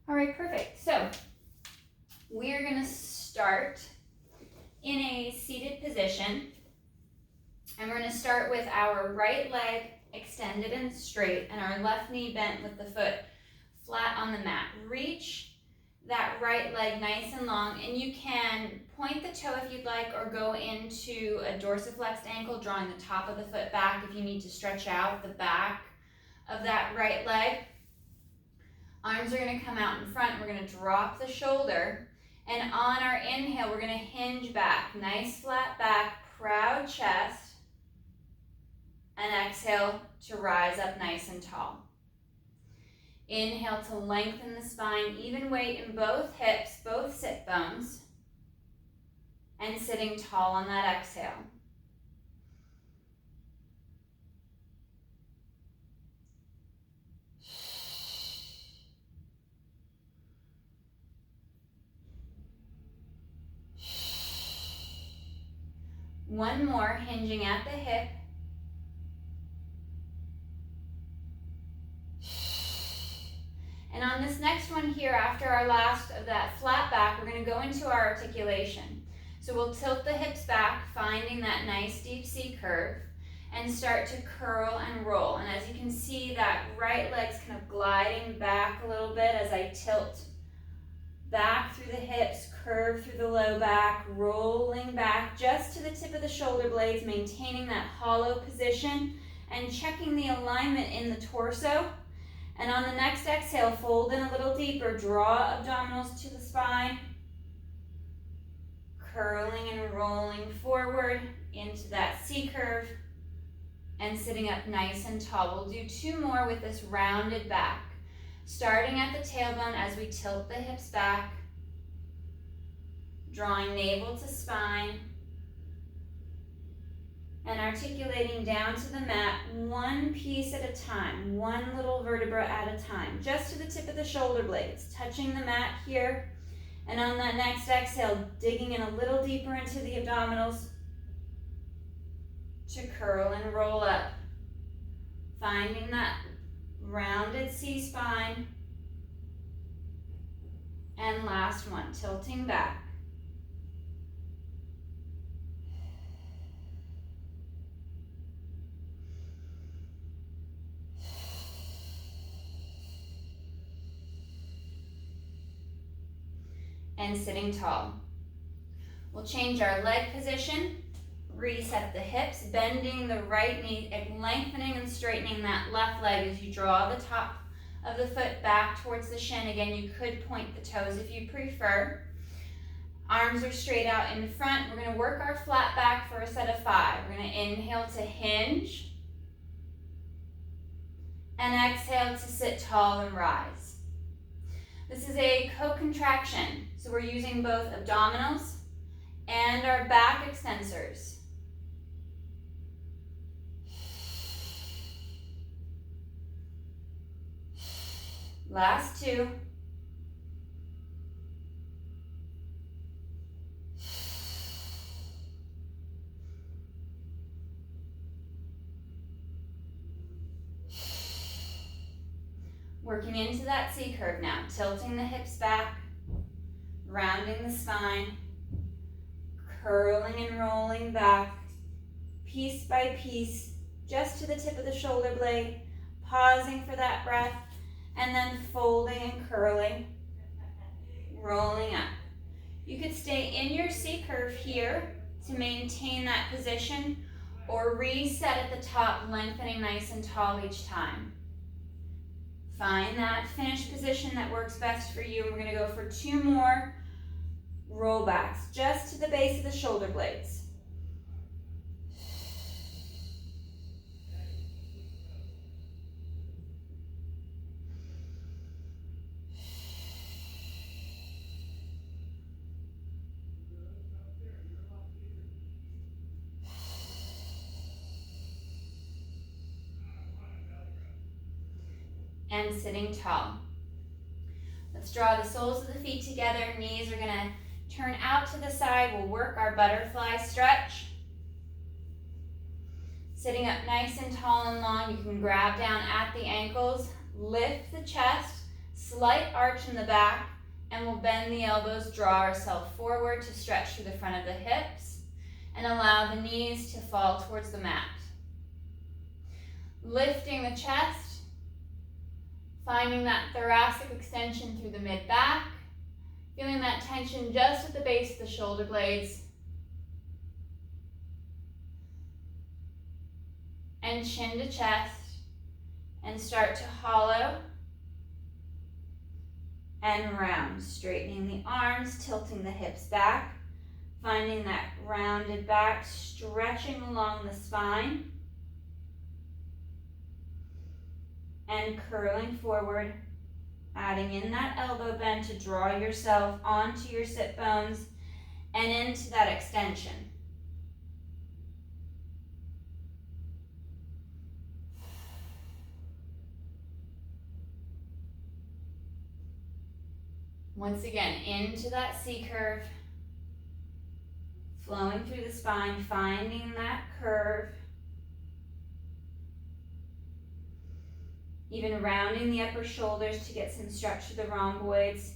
All right, perfect. So we are going to start in a seated position, and we're going to start with our right leg extended and straight and our left knee bent with the foot flat on the mat. Reach that right leg nice and long, and you can point the toe if you'd like or go into a dorsiflexed ankle, drawing the top of the foot back if you need to stretch out the back of that right leg. Arms are going to come out in front. We're going to drop the shoulder, and on our inhale we're going to hinge back, nice flat back, proud chest, and exhale to rise up nice and tall. Inhale to lengthen the spine, even weight in both hips, both sit bones, and sitting tall on that exhale. One more, hinging at the hip. And on this next one here, after our last of that flat back, we're going to go into our articulation. So we'll tilt the hips back, finding that nice deep C curve, and start to curl and roll. And as you can see, that right leg's kind of gliding back a little bit as I tilt back through the hips, curve through the low back, rolling back just to the tip of the shoulder blades, maintaining that hollow position and checking the alignment in the torso. And on the next exhale, fold in a little deeper, draw abdominals to the spine, curling and rolling forward into that C curve and sitting up nice and tall. We'll do two more with this rounded back. Starting at the tailbone as we tilt the hips back, drawing navel to spine, and articulating down to the mat, one piece at a time, one little vertebra at a time, just to the tip of the shoulder blades, touching the mat here. And on that next exhale, digging in a little deeper into the abdominals to curl and roll up, finding that rounded C spine. And last one, tilting back. And sitting tall. We'll change our leg position, reset the hips, bending the right knee, lengthening and straightening that left leg as you draw the top of the foot back towards the shin. Again, you could point the toes if you prefer. Arms are straight out in front. We're going to work our flat back for a set of 5. We're going to inhale to hinge and exhale to sit tall and rise. This is a co-contraction, so we're using both abdominals and our back extensors. Last 2. Working into that C curve now, tilting the hips back, rounding the spine, curling and rolling back, piece by piece, just to the tip of the shoulder blade, pausing for that breath, and then folding and curling, rolling up. You could stay in your C curve here to maintain that position, or reset at the top, lengthening nice and tall each time. Find that finish position that works best for you. We're going to go for 2 more rollbacks, just to the base of the shoulder blades. And sitting tall. Let's draw the soles of the feet together. Knees are going to turn out to the side. We'll work our butterfly stretch. Sitting up nice and tall and long, you can grab down at the ankles, lift the chest, Slight arch in the back, and we'll bend the elbows, draw ourselves forward to stretch through the front of the hips, and allow the knees to fall towards the mat. Lifting the chest, finding that thoracic extension through the mid-back, feeling that tension just at the base of the shoulder blades, and chin to chest, and start to hollow and round, straightening the arms, tilting the hips back, finding that rounded back, stretching along the spine, and curling forward, adding in that elbow bend to draw yourself onto your sit bones and into that extension. Once again, into that C curve, flowing through the spine, finding that curve, even rounding the upper shoulders to get some stretch to the rhomboids,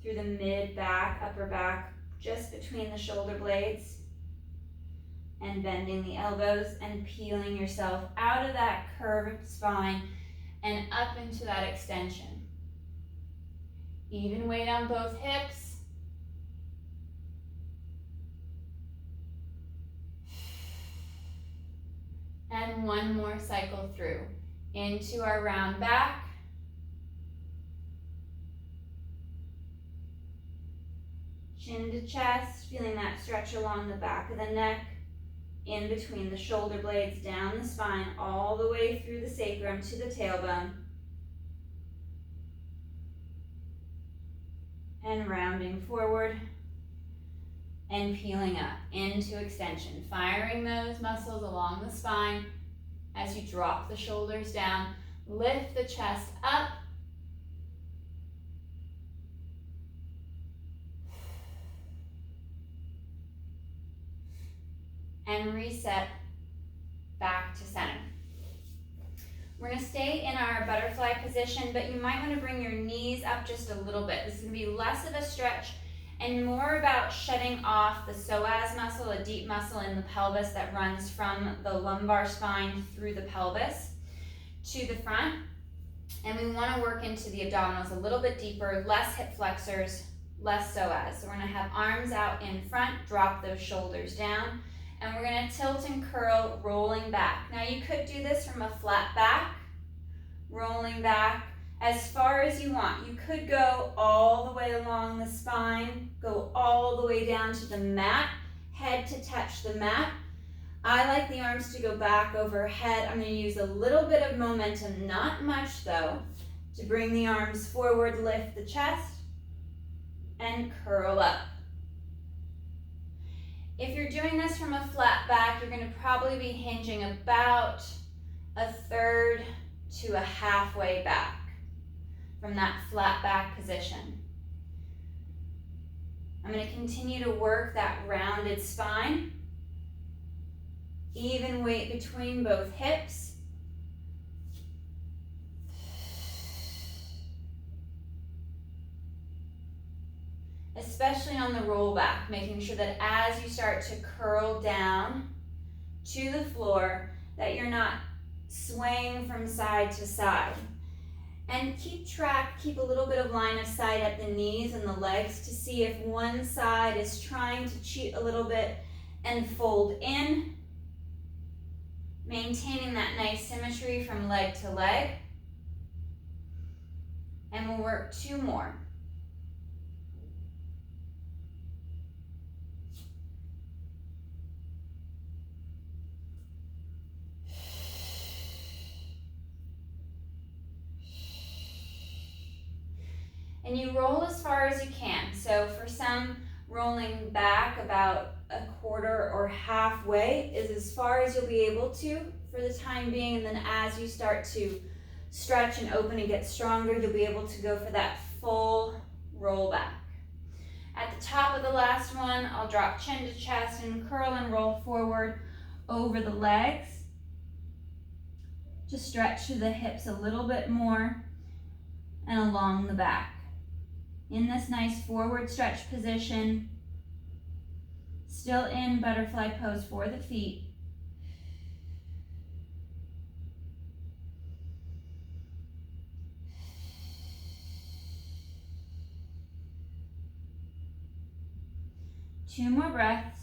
through the mid back, upper back, just between the shoulder blades, and bending the elbows and peeling yourself out of that curved spine and up into that extension. Even weight on both hips. And one more cycle through. Into our round back. Chin to chest, feeling that stretch along the back of the neck, in between the shoulder blades, down the spine, all the way through the sacrum to the tailbone. And rounding forward and peeling up into extension, firing those muscles along the spine as you drop the shoulders down, lift the chest up, and reset back to center. We're going to stay in our butterfly position, but you might want to bring your knees up just a little bit. This is going to be less of a stretch and more about shutting off the psoas muscle, a deep muscle in the pelvis that runs from the lumbar spine through the pelvis to the front. And we want to work into the abdominals a little bit deeper, less hip flexors, less psoas. So we're going to have arms out in front, drop those shoulders down, and we're going to tilt and curl, rolling back. Now you could do this from a flat back, rolling back as far as you want. You could go all the way along the spine, go all the way down to the mat, head to touch the mat. I like the arms to go back overhead. I'm going to use a little bit of momentum, not much though, to bring the arms forward, lift the chest, and curl up. If you're doing this from a flat back, you're going to probably be hinging about a third to a halfway back from that flat back position. I'm going to continue to work that rounded spine, even weight between both hips. Especially on the roll back, making sure that as you start to curl down to the floor, that you're not swaying from side to side. And keep track, keep a little bit of line of sight at the knees and the legs to see if one side is trying to cheat a little bit and fold in, maintaining that nice symmetry from leg to leg. And we'll work two more. And you roll as far as you can. So for some, rolling back about a quarter or halfway is as far as you'll be able to for the time being. And then as you start to stretch and open and get stronger, you'll be able to go for that full roll back. At the top of the last one, I'll drop chin to chest and curl and roll forward over the legs. Just stretch through the hips a little bit more. and along the back. In this nice forward stretch position, still in butterfly pose for the feet. Two more breaths.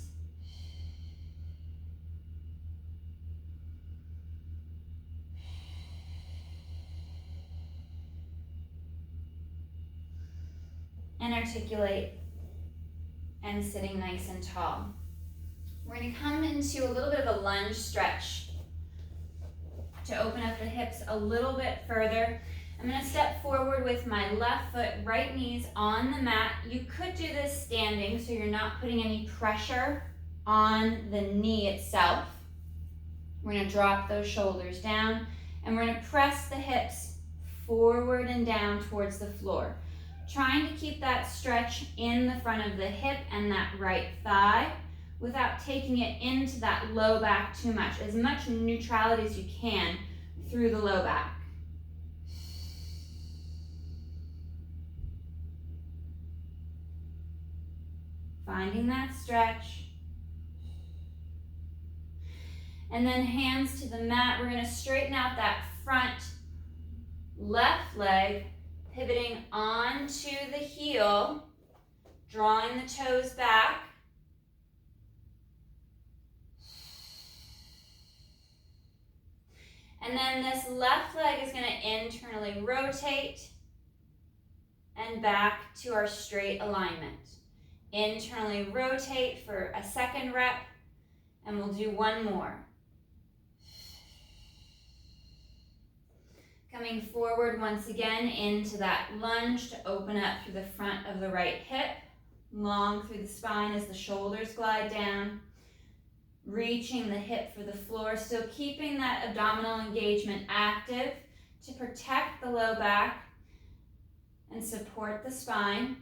And articulate and sitting nice and tall. We're going to come into a little bit of a lunge stretch to open up the hips a little bit further. I'm going to step forward with my left foot, right knees on the mat. You could do this standing so you're not putting any pressure on the knee itself. We're going to drop those shoulders down and we're going to press the hips forward and down towards the floor. Trying to keep that stretch in the front of the hip and that right thigh without taking it into that low back too much. As much neutrality as you can through the low back. Finding that stretch. And then hands to the mat. We're going to straighten out that front left leg, pivoting onto the heel, drawing the toes back. And then this left leg is going to internally rotate and back to our straight alignment. Internally rotate for a second rep, and we'll do one more. Coming forward once again into that lunge to open up through the front of the right hip, long through the spine as the shoulders glide down, reaching the hip for the floor, still keeping that abdominal engagement active to protect the low back and support the spine.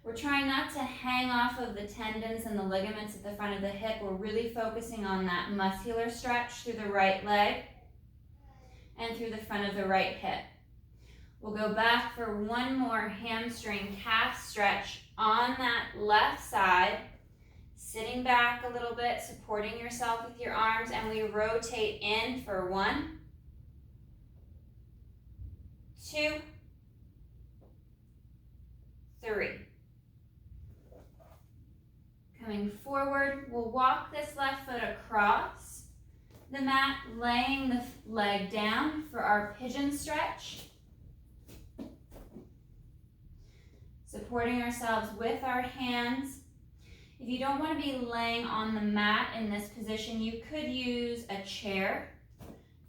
We're trying not to hang off of the tendons and the ligaments at the front of the hip. We're really focusing on that muscular stretch through the right leg and through the front of the right hip. We'll go back for one more hamstring calf stretch on that left side, sitting back a little bit, supporting yourself with your arms, and we rotate in for 1, 2, 3. Coming forward, we'll walk this left foot across the mat, laying the leg down for our pigeon stretch. Supporting ourselves with our hands. If you don't want to be laying on the mat in this position, you could use a chair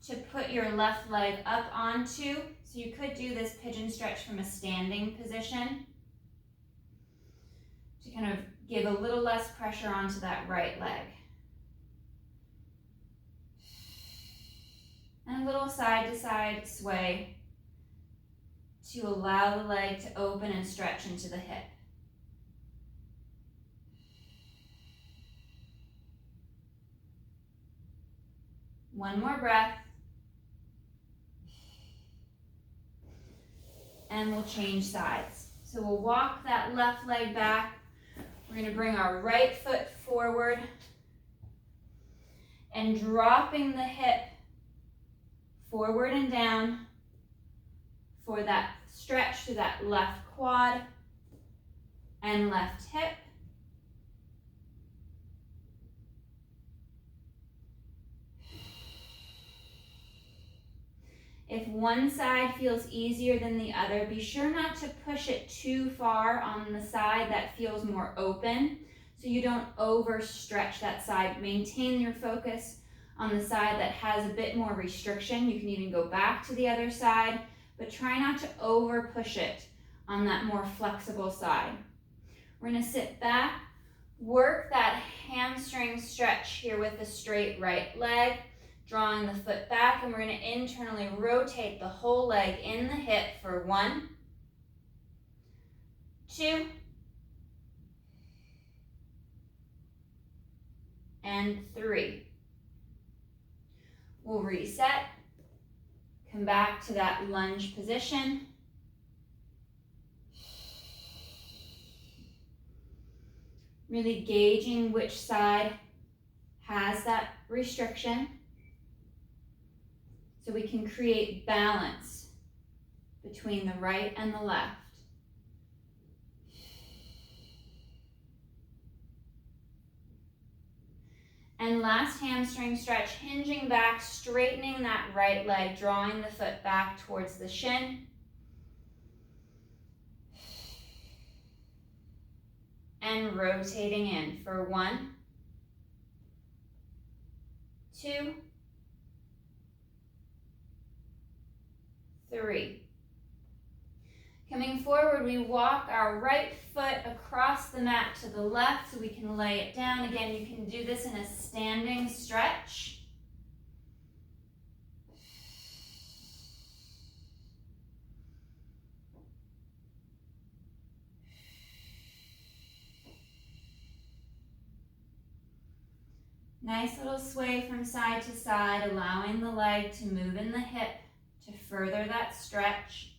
to put your left leg up onto. So you could do this pigeon stretch from a standing position to kind of give a little less pressure onto that right leg. And a little side to side sway to allow the leg to open and stretch into the hip. One more breath. And we'll change sides. So we'll walk that left leg back. We're going to bring our right foot forward and dropping the hip forward and down for that stretch to that left quad and left hip. If one side feels easier than the other, be sure not to push it too far on the side that feels more open so you don't overstretch that side. Maintain your focus on the side that has a bit more restriction. You can even go back to the other side, but try not to over push it on that more flexible side. We're going to sit back, work that hamstring stretch here with the straight right leg, drawing the foot back, and we're going to internally rotate the whole leg in the hip for 1, 2, and 3. We'll reset, Come back to that lunge position. Really gauging which side has that restriction so we can create balance between the right and the left. And last hamstring stretch, hinging back, straightening that right leg, drawing the foot back towards the shin. And rotating in for 1, 2, 3. Coming forward, we walk our right foot across the mat to the left so we can lay it down. Again, you can do this in a standing stretch. Nice little sway from side to side, allowing the leg to move in the hip to further that stretch.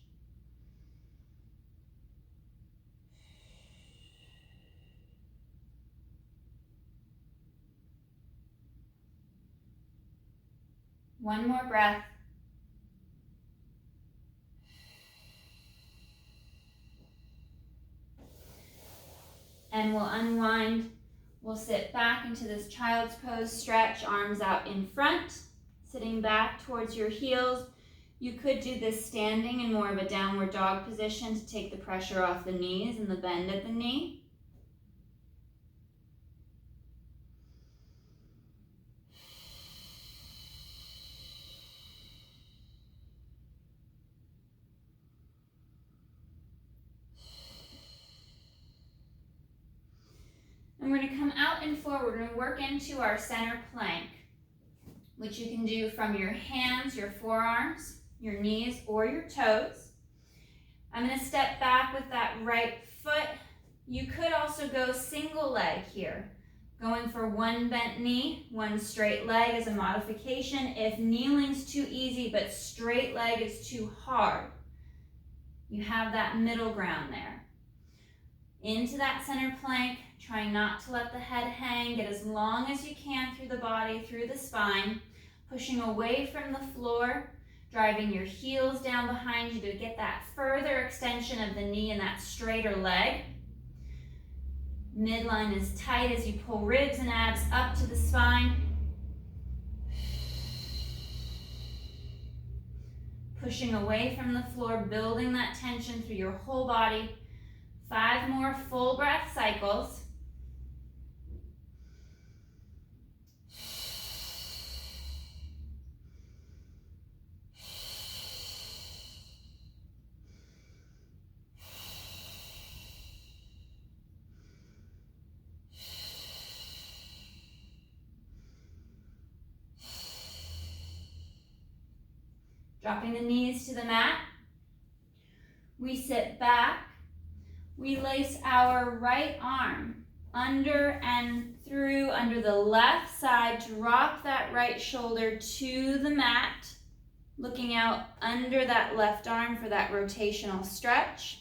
One more breath. And we'll unwind. We'll sit back into this child's pose stretch, arms out in front, sitting back towards your heels. You could do this standing in more of a downward dog position to take the pressure off the knees and the bend at the knee. And we're going to come out and forward. We're going to work into our center plank, which you can do from your hands, your forearms, your knees, or your toes. I'm going to step back with that right foot. You could also go single leg here, going for 1 bent knee, 1 straight leg as a modification. If kneeling's too easy but straight leg is too hard, you have that middle ground there. Into that center plank, trying not to let the head hang. Get as long as you can through the body, through the spine, pushing away from the floor, driving your heels down behind you to get that further extension of the knee and that straighter leg. Midline is tight as you pull ribs and abs up to the spine. Pushing away from the floor, building that tension through your whole body. 5 more full breath cycles. Dropping the knees to the mat. We sit back. We lace our right arm under and through under the left side. Drop that right shoulder to the mat, looking out under that left arm for that rotational stretch.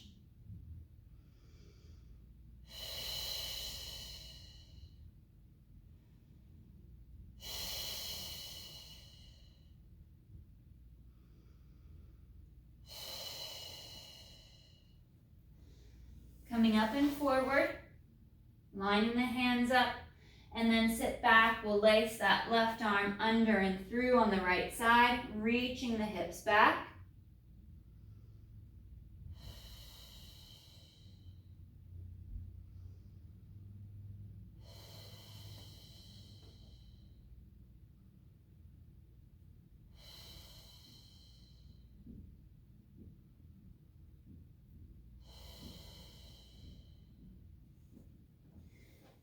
Coming up and forward, lining the hands up, and then sit back. We'll lace that left arm under and through on the right side, reaching the hips back.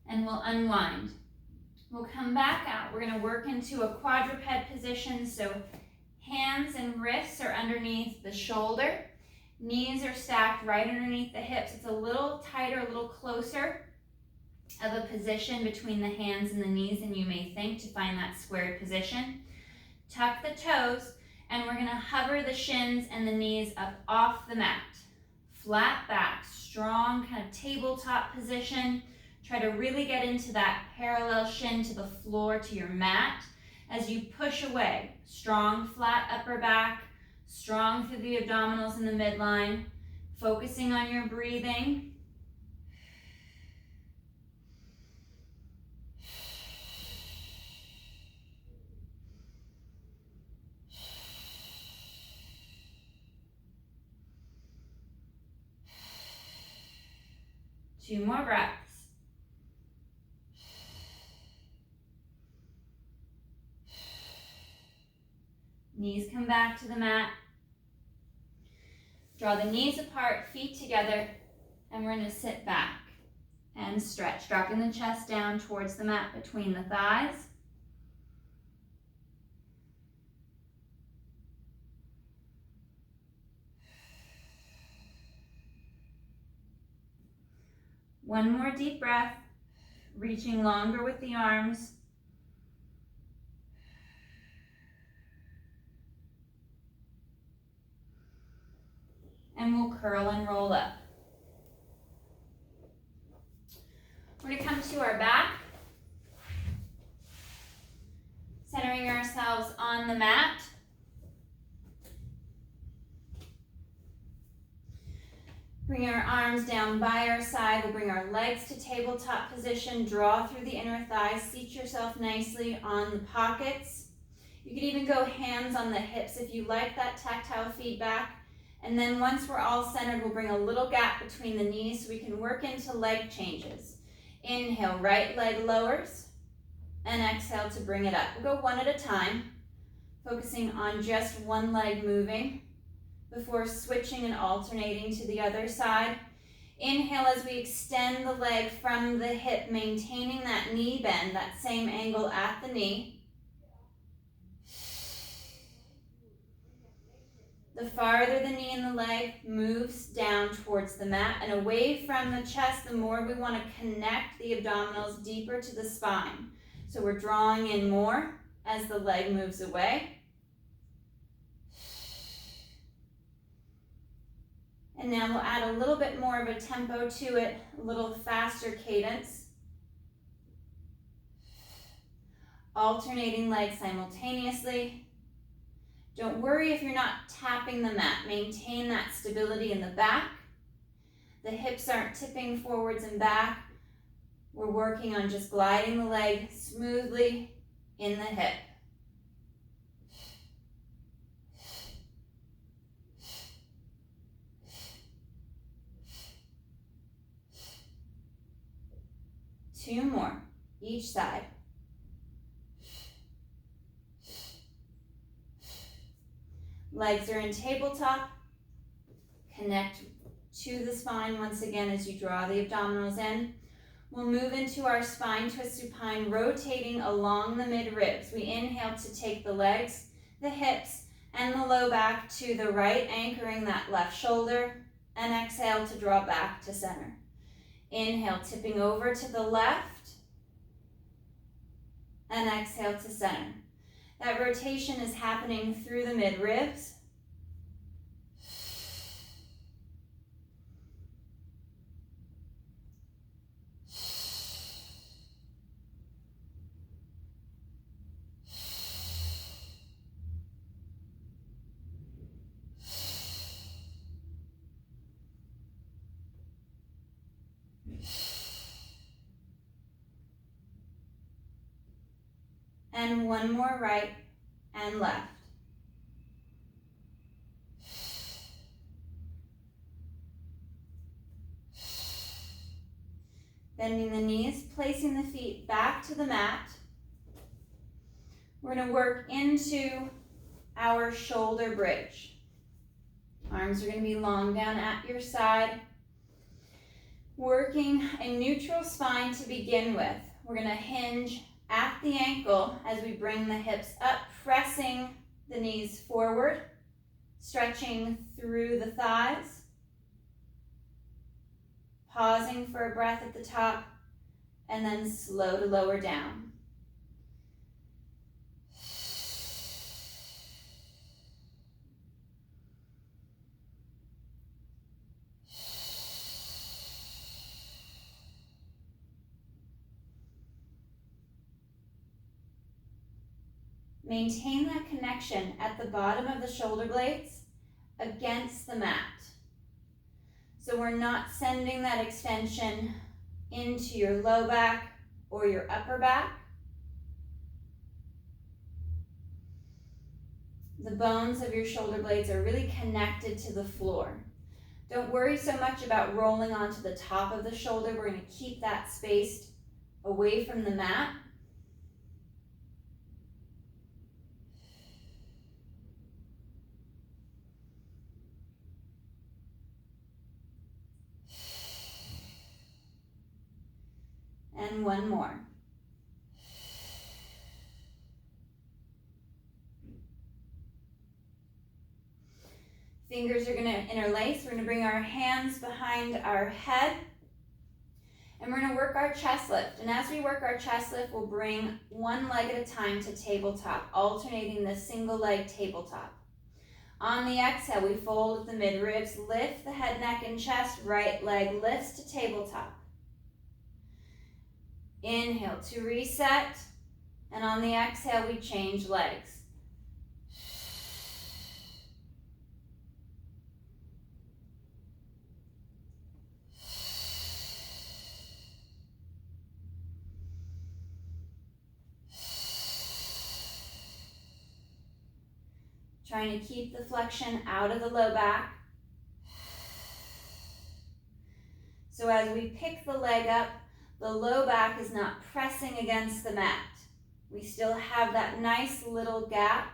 And we'll unwind. We'll come back out. We're going to work into a quadruped position. So hands and wrists are underneath the shoulder. Knees are stacked right underneath the hips. It's a little tighter, a little closer of a position between the hands and the knees than you may think to find that squared position. Tuck the toes And we're gonna hover the shins and the knees up off the mat. Flat back, strong kind of tabletop position. Try to really get into that parallel shin to the floor, to your mat, as you push away. Strong flat upper back, strong through the abdominals in the midline, focusing on your breathing. Two more breaths. Knees come back to the mat. Draw the knees apart, feet together, and we're going to sit back and stretch, dropping the chest down towards the mat between the thighs. One more deep breath, reaching longer with the arms. And we'll curl and roll up. We're going to come to our back, centering ourselves on the mat. Bring our arms down by our side. We'll bring our legs to tabletop position. Draw through the inner thighs. Seat yourself nicely on the pockets. You could even go hands on the hips if you like that tactile feedback. And then once we're all centered, we'll bring a little gap between the knees so we can work into leg changes. Inhale, right leg lowers, and exhale to bring it up. We'll go one at a time, focusing on just one leg moving before switching and alternating to the other side. Inhale as we extend the leg from the hip, maintaining that knee bend, that same angle at the knee. The farther the knee and the leg moves down towards the mat and away from the chest, the more we want to connect the abdominals deeper to the spine. So we're drawing in more as the leg moves away. And now we'll add a little bit more of a tempo to it, a little faster cadence. Alternating legs simultaneously. Don't worry if you're not tapping the mat. Maintain that stability in the back. The hips aren't tipping forwards and back. We're working on just gliding the leg smoothly in the hip. Two more, each side. Legs are in tabletop. Connect to the spine once again as you draw the abdominals in. We'll move into our spine twist supine, rotating along the mid-ribs. We inhale to take the legs, the hips, and the low back to the right, anchoring that left shoulder, and exhale to draw back to center. Inhale, tipping over to the left, and exhale to center. That rotation is happening through the mid-ribs. And one more right and left. Bending the knees, placing the feet back to the mat. We're going to work into our shoulder bridge. Arms are going to be long down at your side. Working a neutral spine to begin with. We're going to hinge at the ankle as we bring the hips up, pressing the knees forward, stretching through the thighs, pausing for a breath at the top, and then slow to lower down. Maintain that connection at the bottom of the shoulder blades against the mat. So we're not sending that extension into your low back or your upper back. The bones of your shoulder blades are really connected to the floor. Don't worry so much about rolling onto the top of the shoulder. We're going to keep that spaced away from the mat. And one more. Fingers are going to interlace. We're going to bring our hands behind our head. And we're going to work our chest lift. And as we work our chest lift, we'll bring one leg at a time to tabletop, alternating the single leg tabletop. On the exhale, we fold at the midribs, lift the head, neck, and chest. Right leg lifts to tabletop. Inhale to reset. And on the exhale, we change legs. Trying to keep the flexion out of the low back. So as we pick the leg up, the low back is not pressing against the mat. We still have that nice little gap.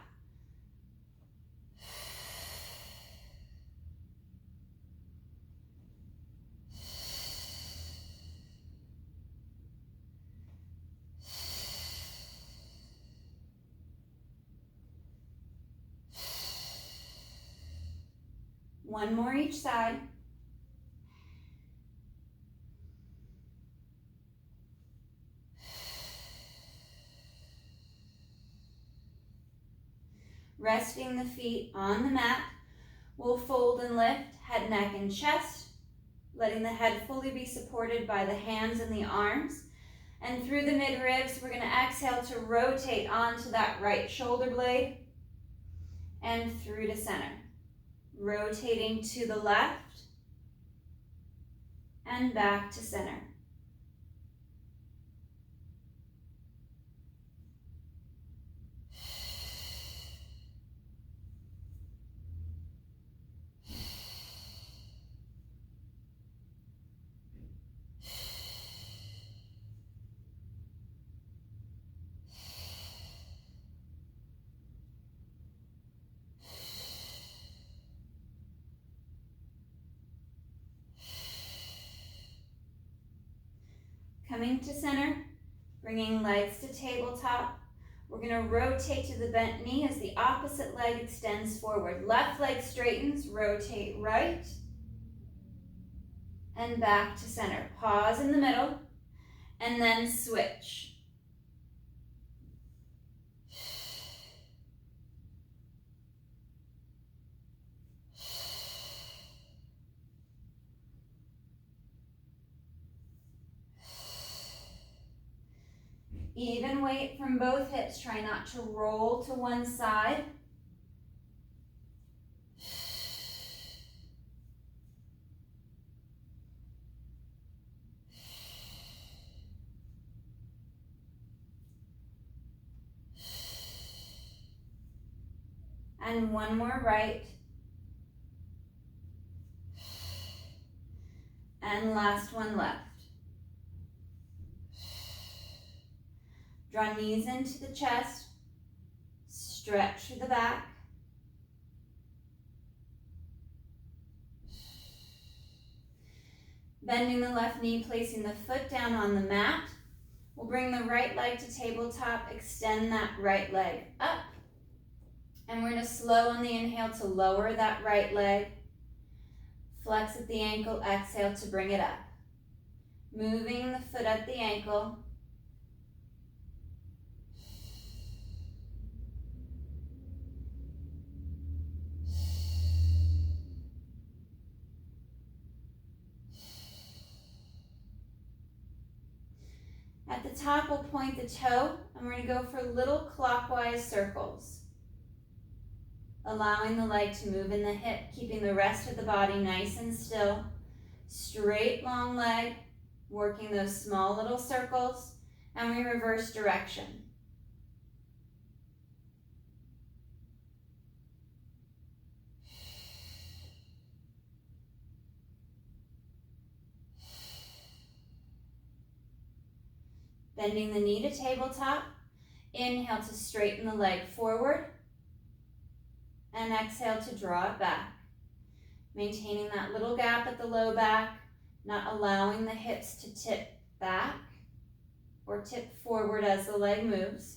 One more each side. Resting the feet on the mat, we'll fold and lift head, neck, and chest, letting the head fully be supported by the hands and the arms. And through the midribs, we're going to exhale to rotate onto that right shoulder blade and through to center. Rotating to the left and back to center. Coming to center, bringing legs to tabletop. We're going to rotate to the bent knee as the opposite leg extends forward. Left leg straightens, rotate right and back to center. Pause in the middle and then switch. Even weight from both hips. Try not to roll to one side. And one more right. And last one left. Draw knees into the chest, stretch through the back. Bending the left knee, placing the foot down on the mat. We'll bring the right leg to tabletop, extend that right leg up. And we're going to slow on the inhale to lower that right leg. Flex at the ankle, exhale to bring it up. Moving the foot at the ankle. At the top, we'll point the toe, and we're going to go for little clockwise circles, allowing the leg to move in the hip, keeping the rest of the body nice and still. Straight, long leg, working those small little circles, and we reverse direction. Bending the knee to tabletop. Inhale to straighten the leg forward. And exhale to draw it back. Maintaining that little gap at the low back, not allowing the hips to tip back or tip forward as the leg moves.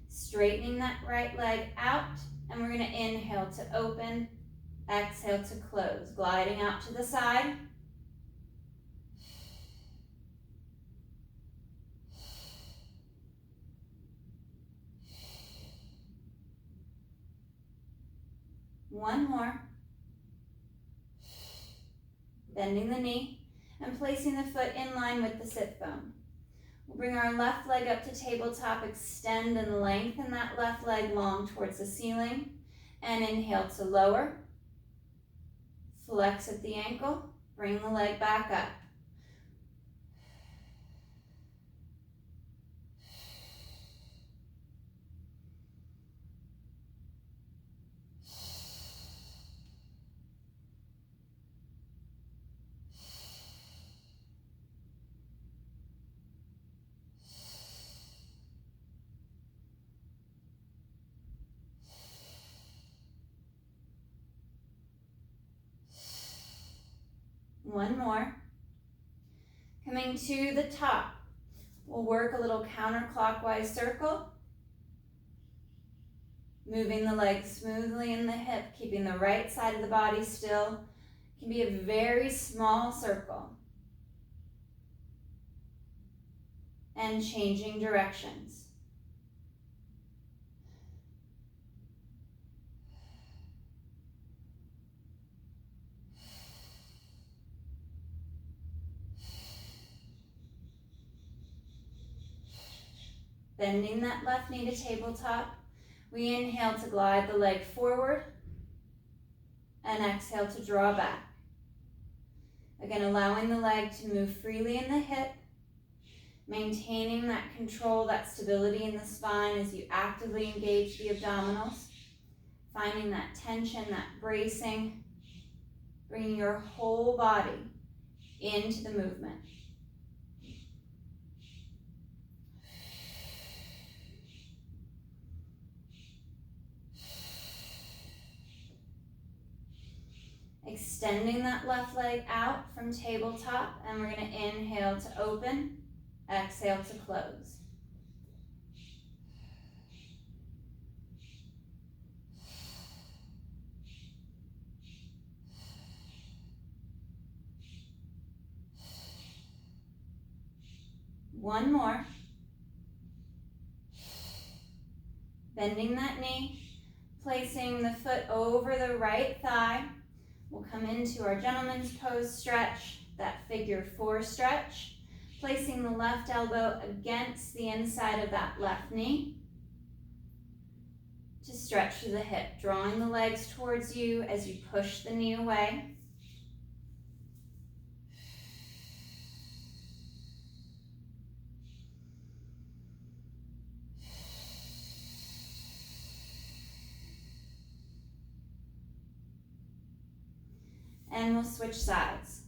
Straightening that right leg out, and we're going to inhale to open, exhale to close, gliding out to the side. One more. Bending the knee and placing the foot in line with the sit bone. We'll bring our left leg up to tabletop, extend and lengthen that left leg long towards the ceiling, and inhale to lower. Flex at the ankle, bring the leg back up. One more. Coming to the top, we'll work a little counterclockwise circle. Moving the leg smoothly in the hip, keeping the right side of the body still. It can be a very small circle. And changing directions. Bending that left knee to tabletop. We inhale to glide the leg forward and exhale to draw back. Again, allowing the leg to move freely in the hip, maintaining that control, that stability in the spine as you actively engage the abdominals, finding that tension, that bracing, bringing your whole body into the movement. Extending that left leg out from tabletop, and we're going to inhale to open, exhale to close. One more. Bending that knee, placing the foot over the right thigh. We'll come into our gentleman's pose stretch, that figure 4 stretch, placing the left elbow against the inside of that left knee to stretch through the hip, drawing the legs towards you as you push the knee away. And we'll switch sides.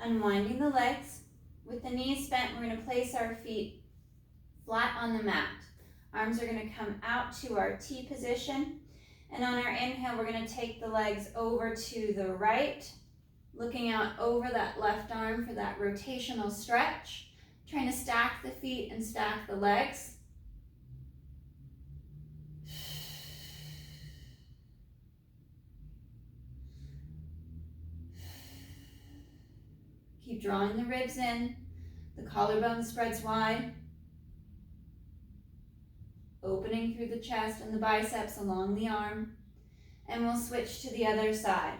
Unwinding the legs, With the knees bent, we're going to place our feet flat on the mat. Arms are going to come out to our T position. And on our inhale, we're going to take the legs over to the right, looking out over that left arm for that rotational stretch. Trying to stack the feet and stack the legs. Keep drawing the ribs in. The collarbone spreads wide. Opening through the chest and the biceps along the arm. And we'll switch to the other side.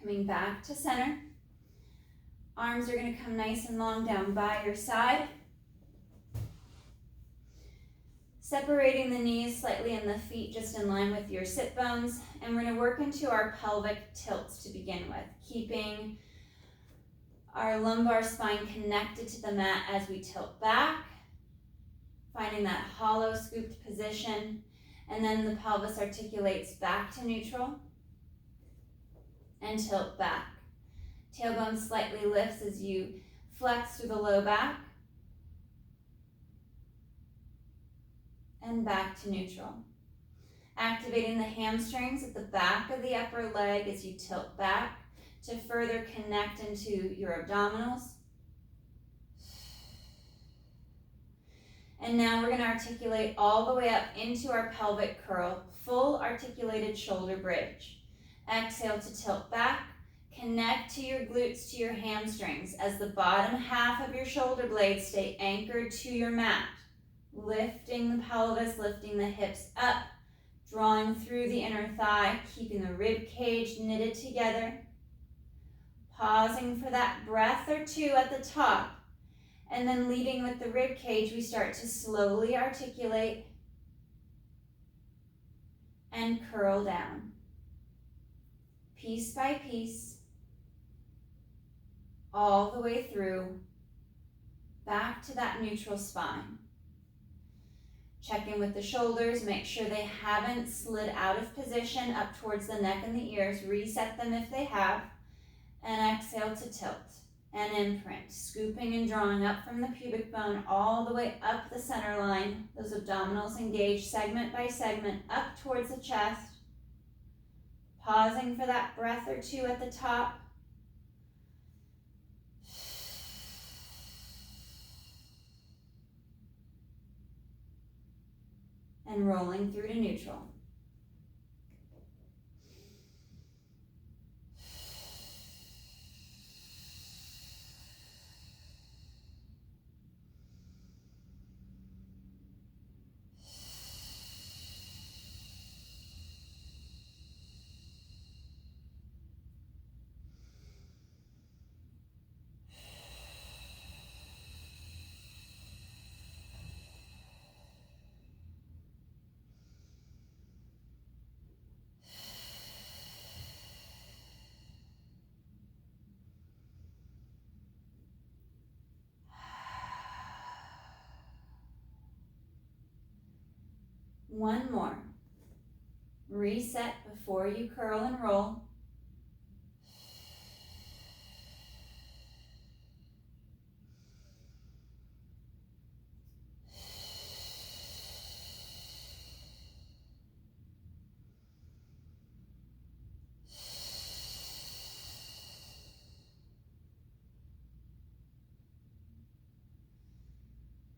Coming back to center. Arms are going to come nice and long down by your side. Separating the knees slightly and the feet just in line with your sit bones. And we're going to work into our pelvic tilts to begin with, keeping our lumbar spine connected to the mat as we tilt back, finding that hollow scooped position, and then the pelvis articulates back to neutral and tilt back. Tailbone slightly lifts as you flex through the low back and back to neutral. Activating the hamstrings at the back of the upper leg as you tilt back to further connect into your abdominals. And now we're going to articulate all the way up into our pelvic curl, full articulated shoulder bridge. Exhale to tilt back. Connect to your glutes, to your hamstrings as the bottom half of your shoulder blades stay anchored to your mat. Lifting the pelvis, lifting the hips up, drawing through the inner thigh, keeping the rib cage knitted together. Pausing for that breath or two at the top. And then leading with the rib cage, we start to slowly articulate and curl down. Piece by piece, all the way through, back to that neutral spine. Check in with the shoulders, make sure they haven't slid out of position up towards the neck and the ears. Reset them if they have, and exhale to tilt and imprint, scooping and drawing up from the pubic bone all the way up the center line. Those abdominals engage segment by segment up towards the chest. Pausing for that breath or two at the top. And rolling through to neutral. One more. Reset before you curl and roll.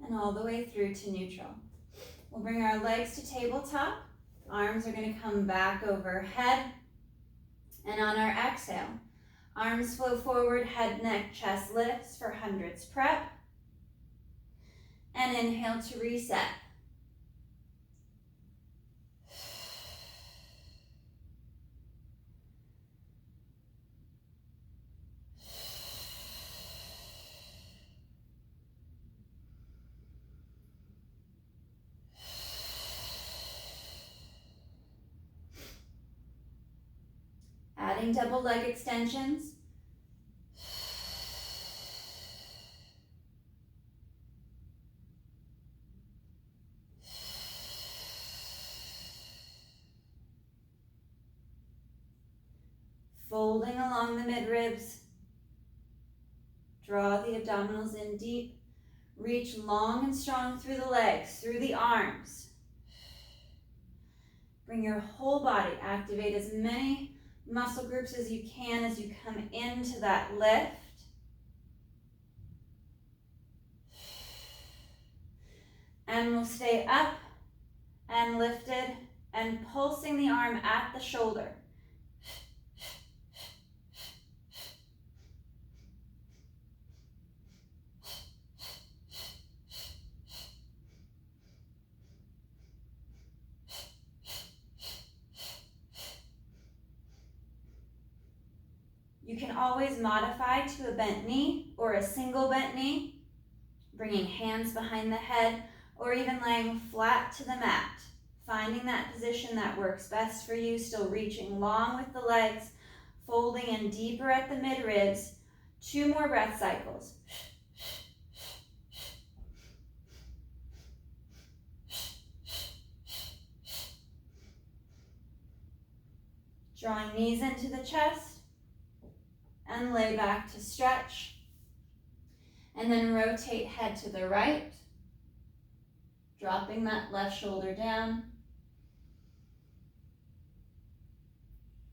And all the way through to neutral. We'll bring our legs to tabletop. Arms are going to come back overhead. And on our exhale, arms flow forward, head, neck, chest lifts for hundreds prep. And inhale to reset. Adding double leg extensions. Folding along the mid-ribs. Draw the abdominals in deep. Reach long and strong through the legs, through the arms. Bring your whole body. Activate as many muscle groups as you can as you come into that lift. And we'll stay up and lifted and pulsing the arm at the shoulder. You can always modify to a bent knee or a single bent knee, bringing hands behind the head or even laying flat to the mat. Finding that position that works best for you, still reaching long with the legs, folding in deeper at the mid-ribs. 2 more breath cycles. Drawing knees into the chest. And lay back to stretch. And then rotate head to the right. Dropping that left shoulder down.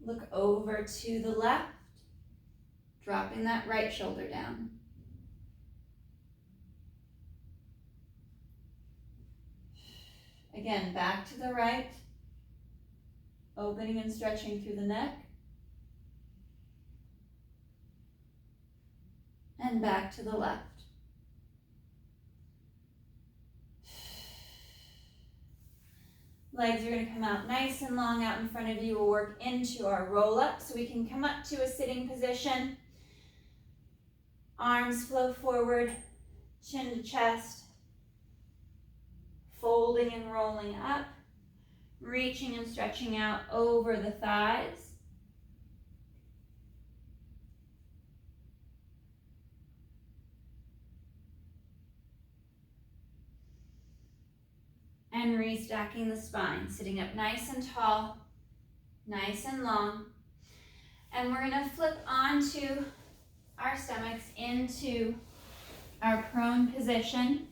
Look over to the left. Dropping that right shoulder down. Again, back to the right. Opening and stretching through the neck. And back to the left. Legs are going to come out nice and long out in front of you. We'll work into our roll up so we can come up to a sitting position. Arms flow forward, chin to chest. Folding and rolling up. Reaching and stretching out over the thighs. And restacking the spine, sitting up nice and tall, nice and long. And we're gonna flip onto our stomachs into our prone position.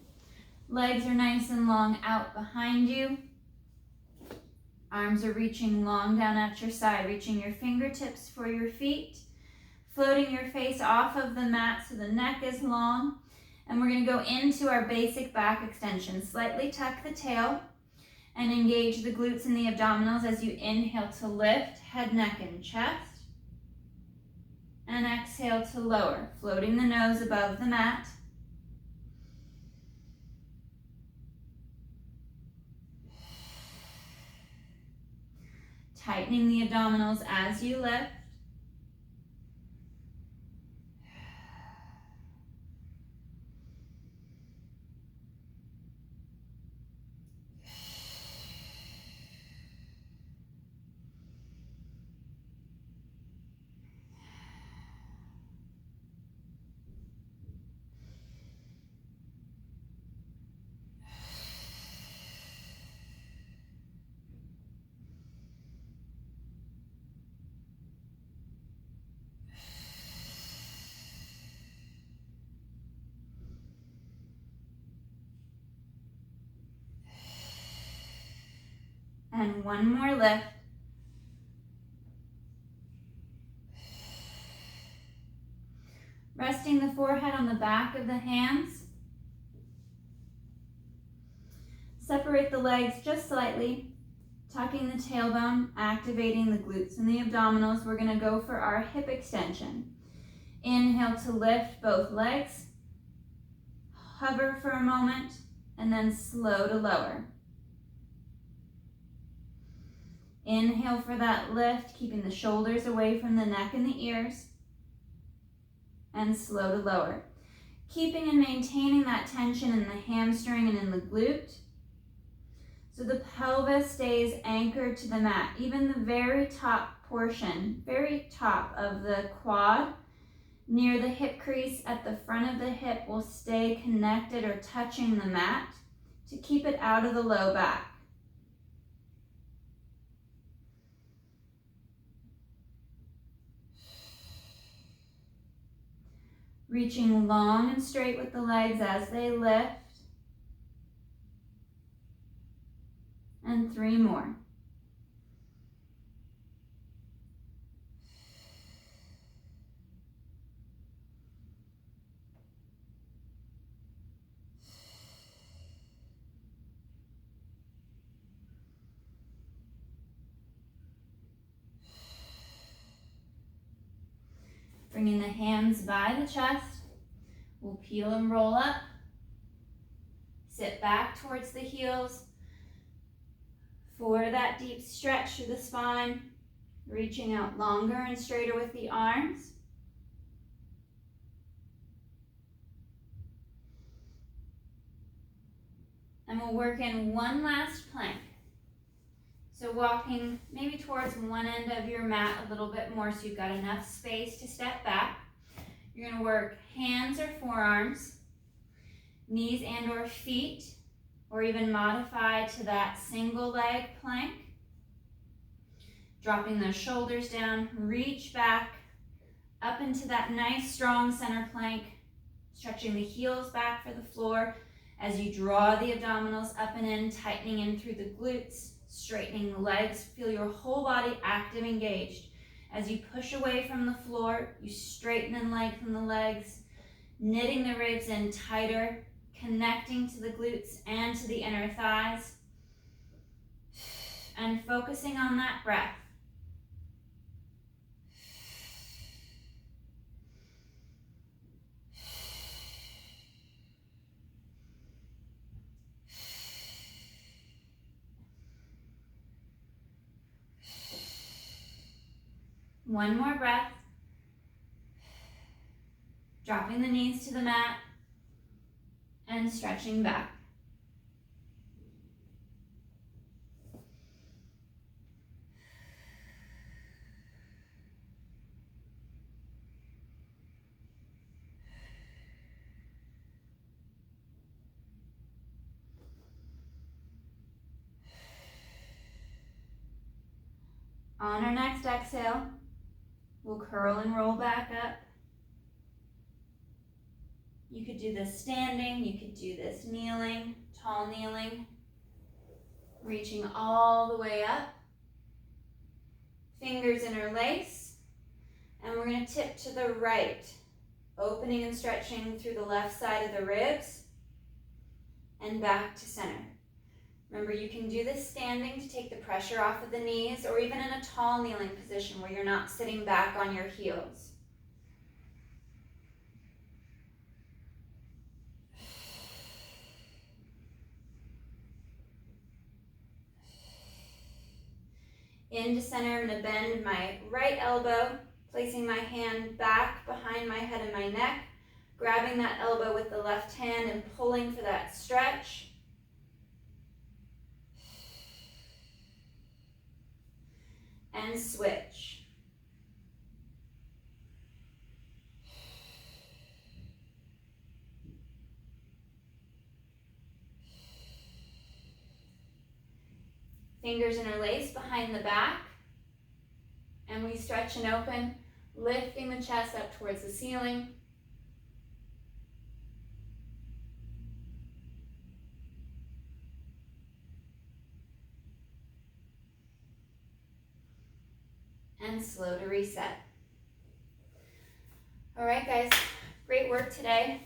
Legs are nice and long out behind you. Arms are reaching long down at your side, reaching your fingertips for your feet. Floating your face off of the mat so the neck is long. And we're going to go into our basic back extension. Slightly tuck the tail and engage the glutes and the abdominals as you inhale to lift, head, neck, and chest. And exhale to lower, floating the nose above the mat. Tightening the abdominals as you lift. And one more lift. Resting the forehead on the back of the hands. Separate the legs just slightly, tucking the tailbone, activating the glutes and the abdominals. We're going to go for our hip extension. Inhale to lift both legs. Hover for a moment, and then slow to lower. Inhale for that lift, keeping the shoulders away from the neck and the ears. And slow to lower. Keeping and maintaining that tension in the hamstring and in the glute. So the pelvis stays anchored to the mat. Even the very top portion, very top of the quad, near the hip crease at the front of the hip, will stay connected or touching the mat to keep it out of the low back. Reaching long and straight with the legs as they lift. And 3 more. Bringing the hands by the chest, we'll peel and roll up. Sit back towards the heels for that deep stretch through the spine, reaching out longer and straighter with the arms. And we'll work in one last plank. So walking maybe towards one end of your mat a little bit more so you've got enough space to step back. You're going to work hands or forearms, knees and or feet, or even modify to that single leg plank. Dropping those shoulders down, reach back up into that nice strong center plank, stretching the heels back for the floor as you draw the abdominals up and in, tightening in through the glutes, straightening the legs. Feel your whole body active, engaged. As you push away from the floor, you straighten and lengthen the legs, knitting the ribs in tighter, connecting to the glutes and to the inner thighs, and focusing on that breath. One more breath. Dropping the knees to the mat and stretching back. On our next exhale, we'll curl and roll back up. You could do this standing, you could do this kneeling, tall kneeling, reaching all the way up. Fingers interlace, and we're going to tip to the right, opening and stretching through the left side of the ribs and back to center. Remember, you can do this standing to take the pressure off of the knees, or even in a tall kneeling position where you're not sitting back on your heels. Into center, I'm going to bend my right elbow, placing my hand back behind my head and my neck, grabbing that elbow with the left hand and pulling for that stretch. And switch. Fingers interlace behind the back, and we stretch and open, lifting the chest up towards the ceiling. And slow to reset. All right, guys, great work today.